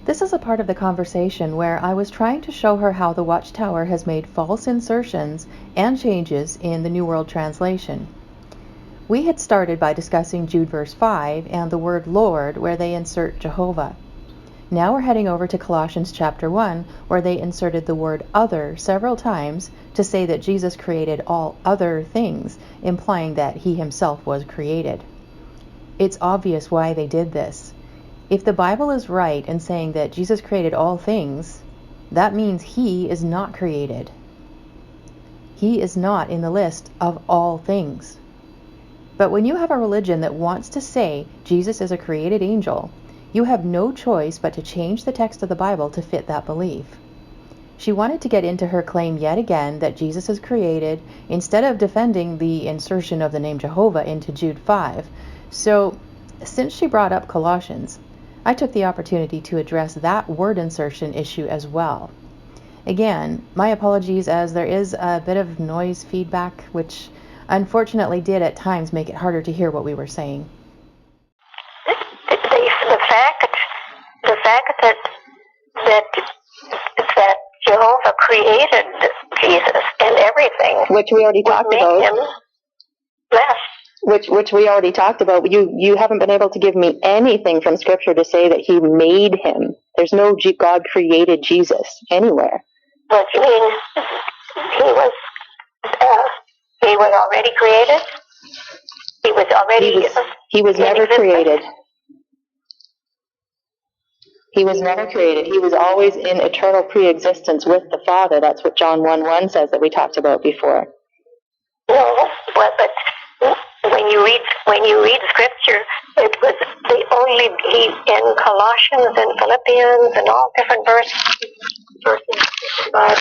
This is a part of the conversation where I was trying to show her how the Watchtower has made false insertions and changes in the New World Translation. We had started by discussing Jude verse 5 and the word Lord, where they insert Jehovah. Now we're heading over to Colossians chapter 1, where they inserted the word other several times to say that Jesus created all other things, implying that he himself was created. It's obvious why they did this. If the Bible is right in saying that Jesus created all things, that means he is not created. He is not in the list of all things. But when you have a religion that wants to say Jesus is a created angel, you have no choice but to change the text of the Bible to fit that belief. She wanted to get into her claim yet again that Jesus is created instead of defending the insertion of the name Jehovah into Jude 5. So, since she brought up Colossians, I took the opportunity to address that word insertion issue as well. Again, my apologies as there is a bit of noise feedback, which unfortunately did at times make it harder to hear what we were saying. The fact that Jehovah created Jesus and everything, which we already talked about, him blessed. Which we already talked about. You haven't been able to give me anything from Scripture to say that he made him. There's no God created Jesus anywhere. But you mean he was already created? He was never created. He was never created. He was always in eternal pre-existence with the Father. That's what John 1:1 says that we talked about before. No, but when you read Scripture, it was in Colossians and Philippians and all different verses of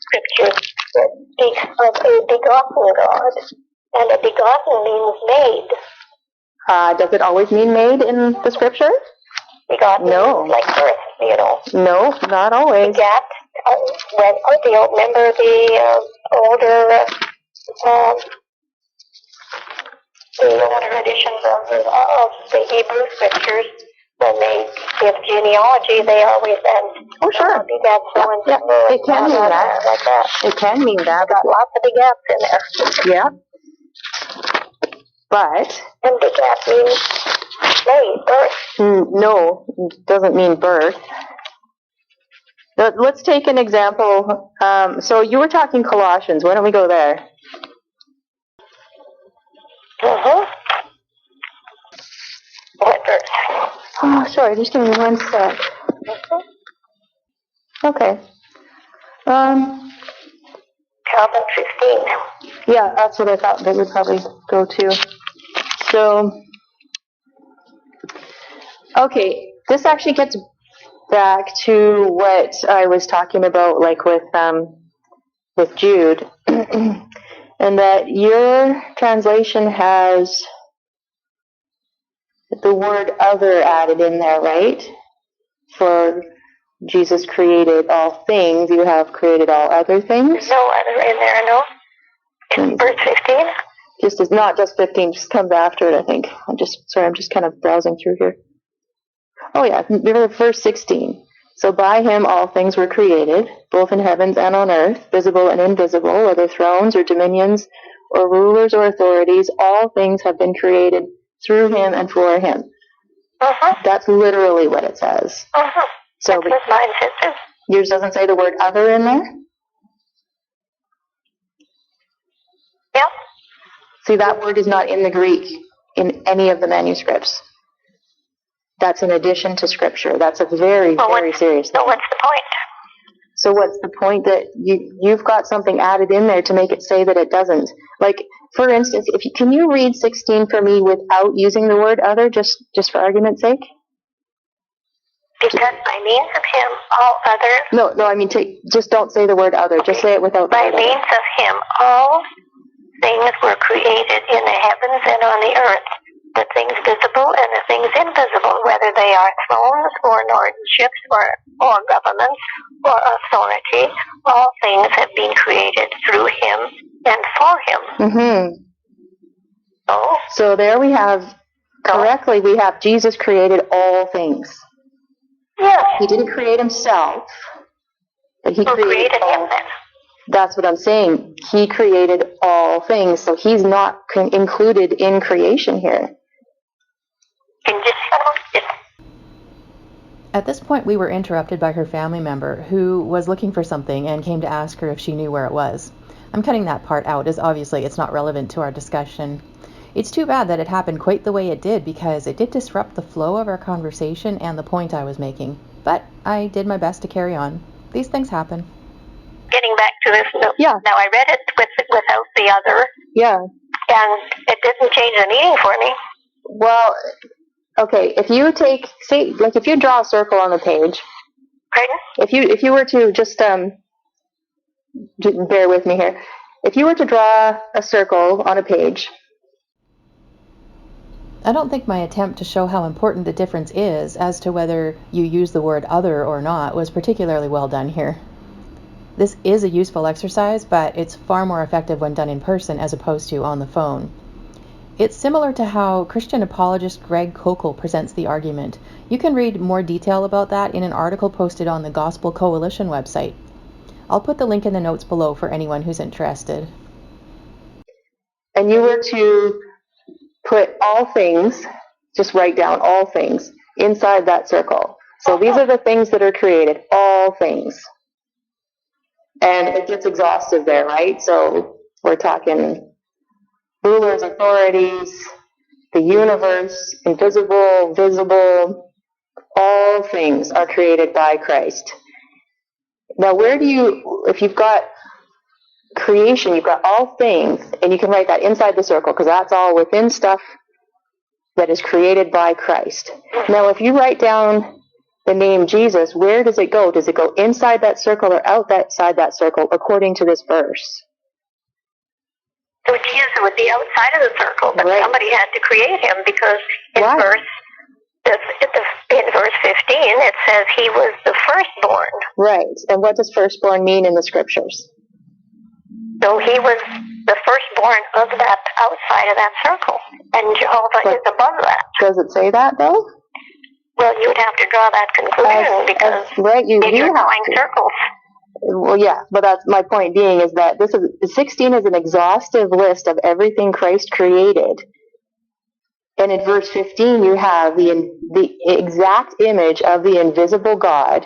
Scripture that speaks of a begotten God, and a begotten means made. Does it always mean made in the Scripture? Begotten, no, like birth, you know. No, not always. Begat. Do you remember the older editions of the Hebrew Scriptures? When they give genealogy, they always add. Oh, sure. Begat so and so. It can mean that. Like that. It can mean that. Got lots of begats in there. Yeah. But. And begat means made, birth. No, it doesn't mean birth. Let's take an example. So you were talking Colossians. Why don't we go there? What verse? Oh, sorry. Just give me 1 sec. Okay. Calvin 15. Yeah, that's what I thought they would probably go to. So, okay, this actually gets back to what I was talking about, like with Jude, and that your translation has the word other added in there, right? For Jesus created all things, you have created all other things. There's no other in there, no? In verse 15? Just as not just 15, just comes after it, I think. I'm just kind of browsing through here. Oh yeah, verse 16. So by him all things were created, both in heavens and on earth, visible and invisible, whether thrones or dominions or rulers or authorities, all things have been created through him and for him. That's literally what it says. So that's what mine says. Yours doesn't say the word other in there? Yeah. See, that word is not in the Greek in any of the manuscripts. That's in addition to Scripture. That's a very, very serious thing. So what's the point? So what's the point that you've got something added in there to make it say that it doesn't? Like, for instance, can you read 16 for me without using the word other, just for argument's sake? Because by means of him, all other... No, I mean, just don't say the word other. Just say it without the word other. By means of him, all things were created in the heavens and on the earth, the things visible and the things invisible, whether they are thrones or lordships or governments or authority. All things have been created through him and for him. So there we have, correctly, we have Jesus created all things. Yes. He didn't create himself, but he Who created all. him then? That's what I'm saying. He created all things, so he's not included in creation here. Can you just At this point, we were interrupted by her family member who was looking for something and came to ask her if she knew where it was. I'm cutting that part out as obviously it's not relevant to our discussion. It's too bad that it happened quite the way it did because it did disrupt the flow of our conversation and the point I was making. But I did my best to carry on. These things happen. Getting back to this, Yeah. Now I read it without the other, Yeah. and it didn't change the meaning for me. Well, okay, if you if you draw a circle on the page, Pardon? if you were to just bear with me here. If you were to draw a circle on a page. I don't think my attempt to show how important the difference is as to whether you use the word other or not was particularly well done here. This is a useful exercise, but it's far more effective when done in person as opposed to on the phone. It's similar to how Christian apologist Greg Koukl presents the argument. You can read more detail about that in an article posted on the Gospel Coalition website. I'll put the link in the notes below for anyone who's interested. And you were to put all things, just write down all things inside that circle. So these are the things that are created, all things. And it gets exhaustive there, right? So we're talking rulers, authorities, the universe, invisible, visible, all things are created by Christ. Now, if you've got creation, you've got all things, and you can write that inside the circle because that's all within stuff that is created by Christ. Now, if you write down the name Jesus, where does it go? Does it go inside that circle or outside that circle according to this verse? So Jesus would be outside of the circle, but Right. somebody had to create him because in Why? in verse 15 it says he was the firstborn. Right. And what does firstborn mean in the scriptures? So he was the firstborn of that outside of that circle, and Jehovah is above that. Does it say that though? Well, you would have to draw that conclusion because right, you're have drawing to. circles. Well, yeah, but that's my point being is that 16 is an exhaustive list of everything Christ created. And in verse 15, you have the exact image of the invisible God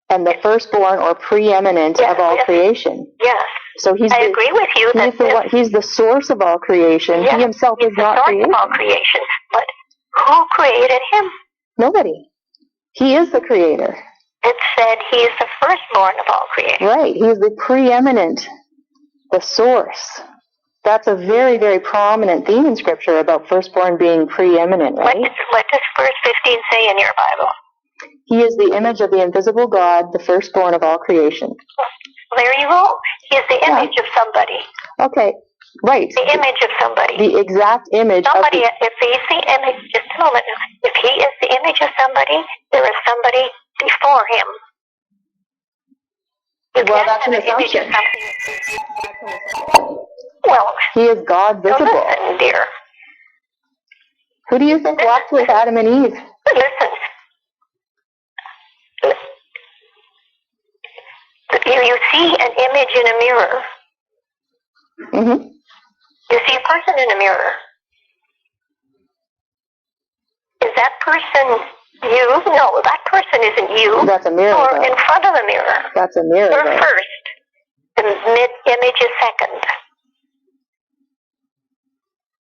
and the firstborn or preeminent of all creation. Yes. So I agree with you that he's the source of all creation. Yes, he himself is not creation. He's the source of all creation. But who created him? Nobody. He is the creator. It said he's the firstborn of all creation. Right. He's the preeminent, the source. That's a very, very prominent theme in Scripture about firstborn being preeminent, right? What does verse 15 say in your Bible? He is the image of the invisible God, the firstborn of all creation. There you go. He is the image of somebody. Okay, right. The image of somebody. The exact image somebody, of if he's the image, just a moment. If he is the image of somebody, there is somebody before him. Well, that's an assumption. Well, he is God visible. Listen, dear. Who do you think walked with Adam and Eve? Listen. You see an image in a mirror. Mm-hmm. You see a person in a mirror. Is that person you? No, that person isn't you. That's a mirror. Or in front of the mirror. That's a mirror. You're first. The image is second.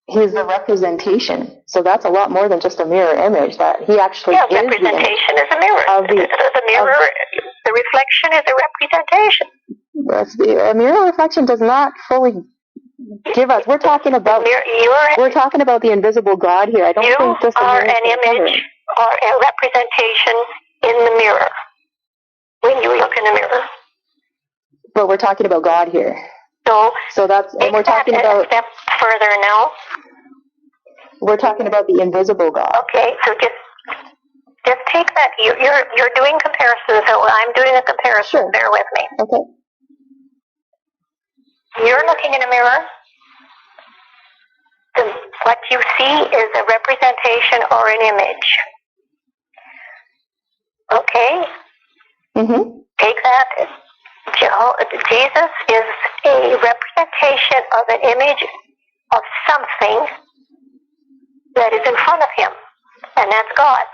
He's the representation. So that's a lot more than just a mirror image. That he actually is representation is a mirror. The mirror, the reflection is a representation. A mirror reflection does not fully give us. We're talking about the invisible God here. I don't think just are an image or a representation in the mirror when you look in a mirror. But we're talking about God here. So that's, and we're talking about a step further now. We're talking about the invisible God. Okay, so just take that. You're doing comparisons, so I'm doing a comparison. Sure. Bear with me. Okay. You're looking in a mirror. What you see is a representation or an image. Mm-hmm. Take that. Jesus is a representation of an image of something that is in front of him, and that's God.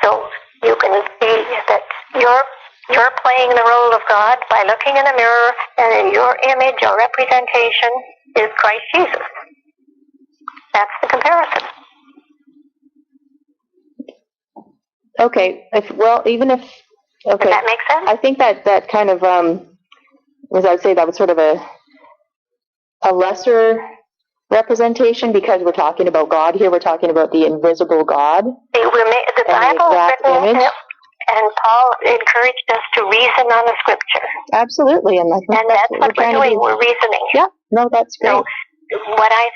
So you can see that you're playing the role of God by looking in the mirror, and your image or representation is Christ Jesus. That's the comparison. Okay. Does that make sense? I think that kind of, as I would say, that was sort of a lesser representation, because we're talking about God here. We're talking about the invisible God. The Bible is written, and Paul encouraged us to reason on the Scripture. Absolutely, and that's what we're doing. We're reasoning. Yeah, no, that's great. So, does what I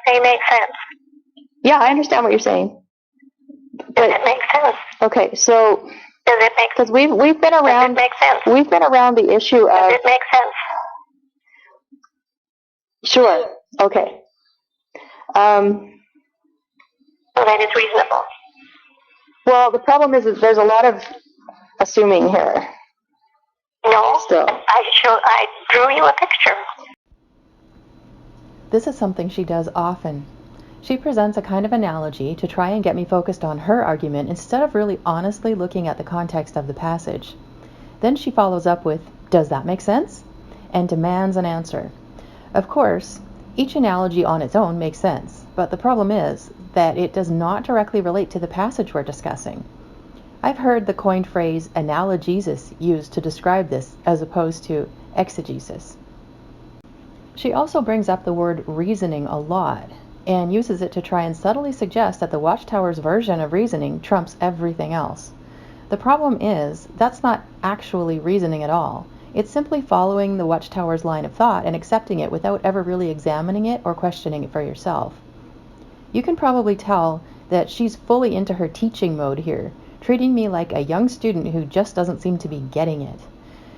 say make sense? Yeah, I understand what you're saying. Does it make sense? Okay, so does it make? Because we've been around. Does it make sense? We've been around the issue of. Does it make sense? Sure. Okay. So that is reasonable. Well, the problem is that there's a lot of assuming here. No. Still. I drew you a picture. This is something she does often. She presents a kind of analogy to try and get me focused on her argument instead of really honestly looking at the context of the passage. Then she follows up with, "Does that make sense?" and demands an answer. Of course, each analogy on its own makes sense, but the problem is that it does not directly relate to the passage we're discussing. I've heard the coined phrase analogesis used to describe this as opposed to exegesis. She also brings up the word reasoning a lot and uses it to try and subtly suggest that the Watchtower's version of reasoning trumps everything else. The problem is, that's not actually reasoning at all. It's simply following the Watchtower's line of thought and accepting it without ever really examining it or questioning it for yourself. You can probably tell that she's fully into her teaching mode here, treating me like a young student who just doesn't seem to be getting it.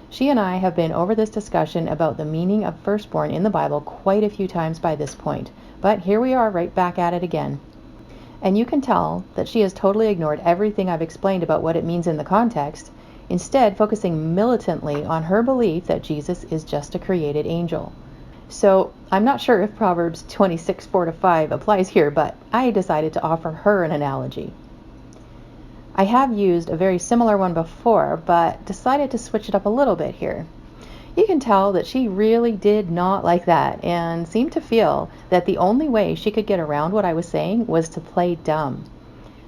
She and I have been over this discussion about the meaning of firstborn in the Bible quite a few times by this point, but here we are right back at it again. And you can tell that she has totally ignored everything I've explained about what it means in the context, instead focusing militantly on her belief that Jesus is just a created angel. So I'm not sure if Proverbs 26:4-5 applies here, but I decided to offer her an analogy. I have used a very similar one before, but decided to switch it up a little bit here. You can tell that she really did not like that and seemed to feel that the only way she could get around what I was saying was to play dumb.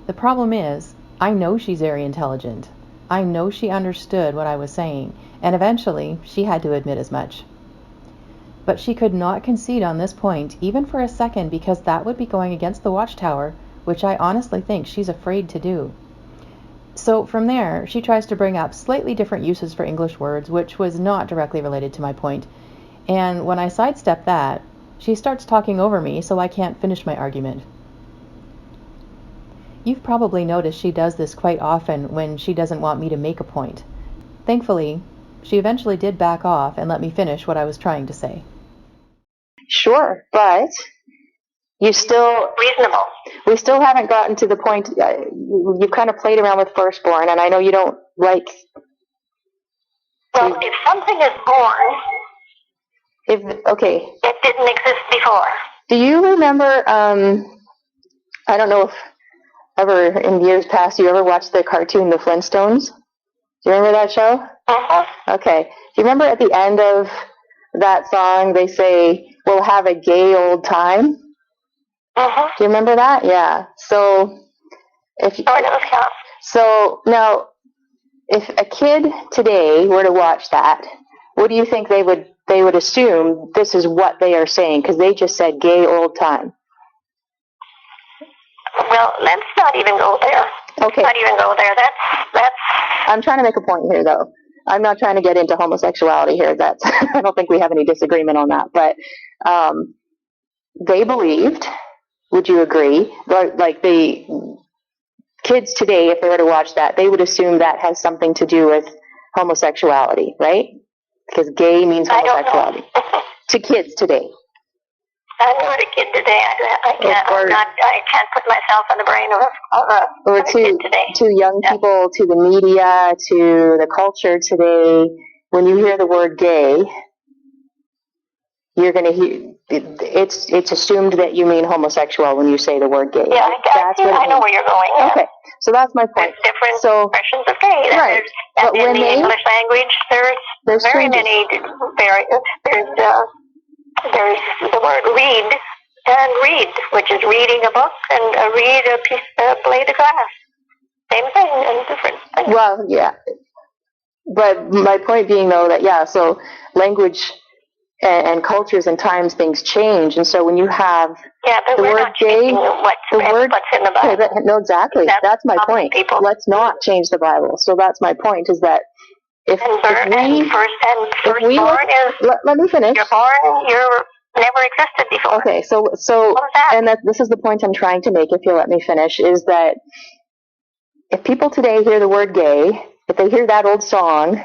The problem is, I know she's very intelligent. I know she understood what I was saying, and eventually she had to admit as much. But she could not concede on this point, even for a second, because that would be going against the Watchtower, which I honestly think she's afraid to do. So from there, she tries to bring up slightly different uses for English words, which was not directly related to my point. And when I sidestep that, she starts talking over me, so I can't finish my argument. You've probably noticed she does this quite often when she doesn't want me to make a point. Thankfully, she eventually did back off and let me finish what I was trying to say. Sure, but you still... Reasonable. We still haven't gotten to the point. You've kind of played around with firstborn, and I know you don't like... Well, if something is born... Okay. It didn't exist before. Do you remember, I don't know if ever in years past you ever watched the cartoon The Flintstones? Do you remember that show? Uh-huh. Okay. Do you remember at the end of that song they say, "We'll have a gay old time"? Uh-huh. Do you remember that? Yeah. So now, if a kid today were to watch that, what do you think they would assume this is what they are saying, because they just said gay old time? Well, let's not even go there. Okay. Let's not even go there. That's. I'm trying to make a point here, though. I'm not trying to get into homosexuality here. I don't think we have any disagreement on that. But they believed, would you agree, like the kids today, if they were to watch that, they would assume that has something to do with homosexuality, right? Because gay means homosexuality. To kids today. I'm not a kid today. I can't. I can't put myself in the brain of a kid today. To young people, to the media, to the culture today, when you hear the word gay, you're going to hear it's assumed that you mean homosexual when you say the word gay. Yeah, I know where you're going. Yeah. Okay, so that's my point. There's different expressions of gay. Right. And in the English language, there's very many. There's the word read and read, which is reading a book, and read a blade of grass. Same thing and different things. Well, yeah. But my point being, though, that, so language and cultures and times, things change. And so when you have the word gay, what's in the Bible. Okay, no, exactly. That's my point. People. Let's not change the Bible. So that's my point, is that if we let me finish. You're born, you're never existed before. Okay, so and this is the point I'm trying to make, if you'll let me finish, is that if people today hear the word gay, if they hear that old song,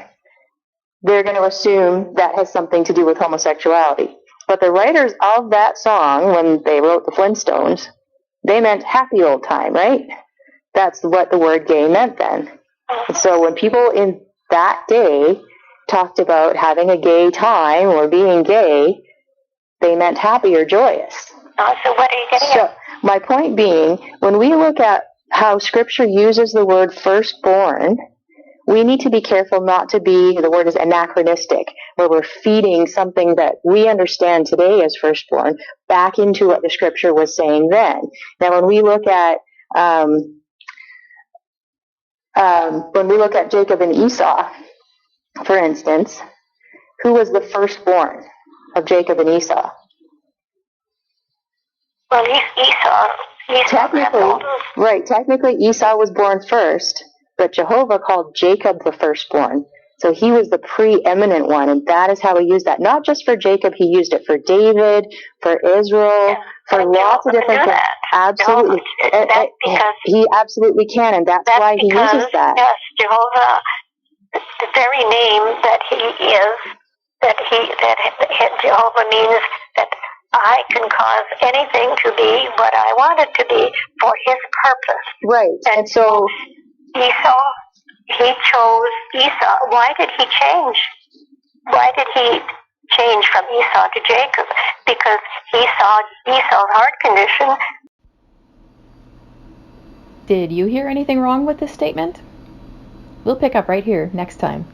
they're going to assume that has something to do with homosexuality. But the writers of that song, when they wrote the Flintstones, they meant happy old time, right? That's what the word gay meant then. And so when people in that day talked about having a gay time or being gay, they meant happy or joyous. So what are you getting at? My point being, when we look at how Scripture uses the word firstborn, we need to be careful not to be, the word is anachronistic, where we're feeding something that we understand today as firstborn back into what the Scripture was saying then. Now, when we look at Jacob and Esau, for instance, who was the firstborn of Jacob and Esau? Well, Esau. Technically Esau was born first, but Jehovah called Jacob the firstborn. So he was the preeminent one, and that is how he used that. Not just for Jacob, he used it for David, for Israel, for lots of different things. Absolutely. He absolutely can, and that's why he uses that. Yes, Jehovah, the very name that he is, that Jehovah means that I can cause anything to be what I want it to be for his purpose. Right. And so Esau, he chose Esau. Why did he change? Why did he change from Esau to Jacob? Because he saw Esau's heart condition. Did you hear anything wrong with this statement? We'll pick up right here next time.